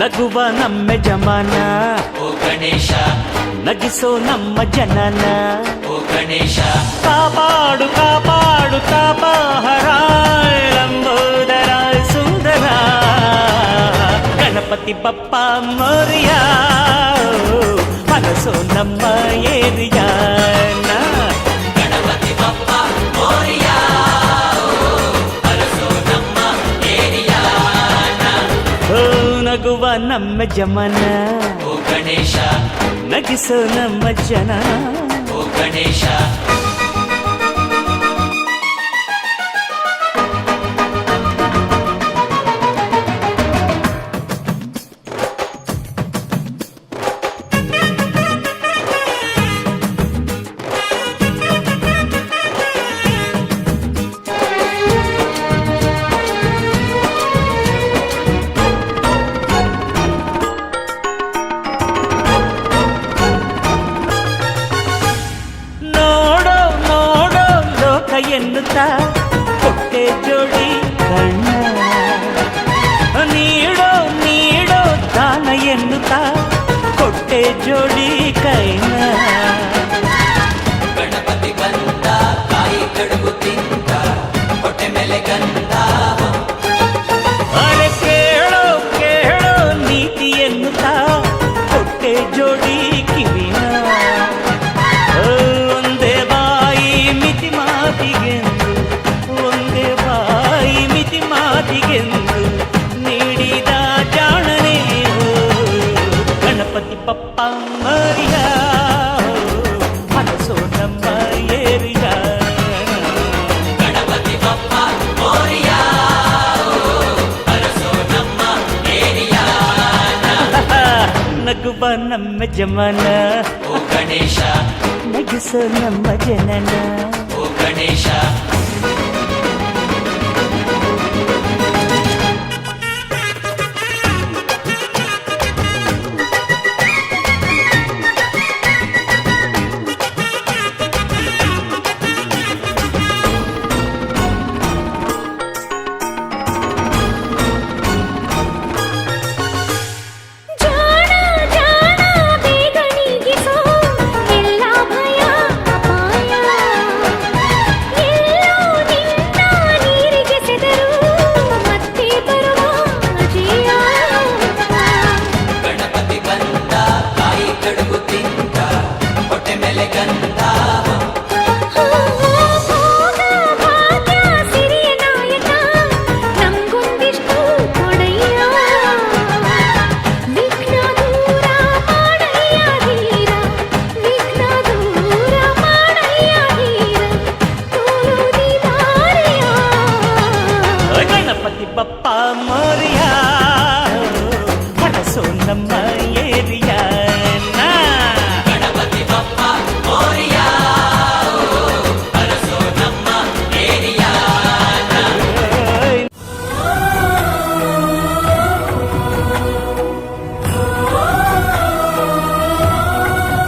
ನಗುವ ನಮ್ಮ ಜಮಾನ ಓ ಗಣೇಶ, ನಗಿಸೋ ನಮ್ಮ ಜನನ ಓ ಗಣೇಶ, ಕಾಪಾಡು ಕಾಪಾಡು ತಾಪಹರ ಲಂಬೋದರ ಸುಂದರ ಗಣಪತಿ ಬಪ್ಪ ಮೋರಿಯ ಮನಸೋ ನಮ್ಮ ಏರಿಯಾನ ಗಣಪತಿ ಬಪ್ಪ ಮೋರಿಯ ಅರಸೋ ನಮ್ಮ ಏರಿಯಾನ. ಓ ನಗುವ ನಮ್ಮ ಜಮನ ಓ ಗಣೇಶ, ನಗಿಸೋ ನಮ್ಮ ಜನ ಓ ಗಣೇಶ, ನೋಡೋ ನೋಡೋ ಲೋಕ ಎನ್ನುತ್ತಾ ಕೊಟ್ಟೆ ಜೋಡಿ ಕಣ್ಣ ನೀಡೋ ನೀಡೋ ದಾನ ಎನ್ನುತ್ತಾ ಕೊಟ್ಟೆ ಜೋಡಿ ಕೈನ ಗಣಪತಿ ಬಂದ ಕಾಯಿ ಕಡುಬು ತಿಂದ ಹೊಟ್ಟೆ ಮೇಲೆ ಗಂಧ. ಅರೆ ಕೇಳೋ ಕೇಳೋ ನೀತಿ ಎನ್ನುತ್ತಾ ಕೊಟ್ಟೆ ಜೋಡಿ ಕಿವಿನ ಒಂದೇ ಬಾಯಿ ಮಿತಿ ಮಾತಿಗೆಂದು ಒಂದೇ ಬಾಯಿ ಮಿತಿ ಮಾತಿಗೆಂದು ನೀಡಿದ ಜಾಣನೇ ಗಣಪತಿ ಬಪ್ಪ ಮರಿಯ ಮನಸೋ ನಮ್ಮ ಏರಿಯ ಗಣಪತಿ ಬಪ್ಪ ಮೋರಿಯ ಅರಸೋ ನಮ್ಮ ಏರಿಯಾನ. ನಗುವ ನಮ್ಮ ಜಮನ ಓ ಗಣೇಶ, ನಗಿಸೋ ನಮ್ಮ ಜನನ ಓ ಗಣೇಶ, ಜಾಣ ಜಾಣ ಬೇಗ ನೀಗಿಸೋ ಎಲ್ಲ ಭಯ ಅಪಾಯ ಎಲ್ಲೋ ನಿನ್ನ ನೀರಿಗೆ ಸೆದರು ಮತ್ತೆ ಬರುವ ಅಜಯ. ಗಣಪತಿ ಬಂದ ಕಾಯಿ ಕಡುಬು ತಿಂದ ಹೊಟ್ಟೆ ಮೇಲೆ ಗಂಧ. ಭೋಗ ಭಾಗ್ಯ ಸಿರಿಯ ನಾಯಕ ನಮ್ಗೊಂದಿಷ್ಟು ಕೊಡಯ್ಯ. ವಿಘ್ನ ದೂರ ಮಾಡಯ್ಯ ಧೀರ, ವಿಘ್ನ ದೂರ ಮಾಡಯ್ಯ ಧೀರ, ತೋರುದಿ ದಾರಿಯ. ಗಣಪತಿ ಬಪ್ಪ ಮೋರಿಯ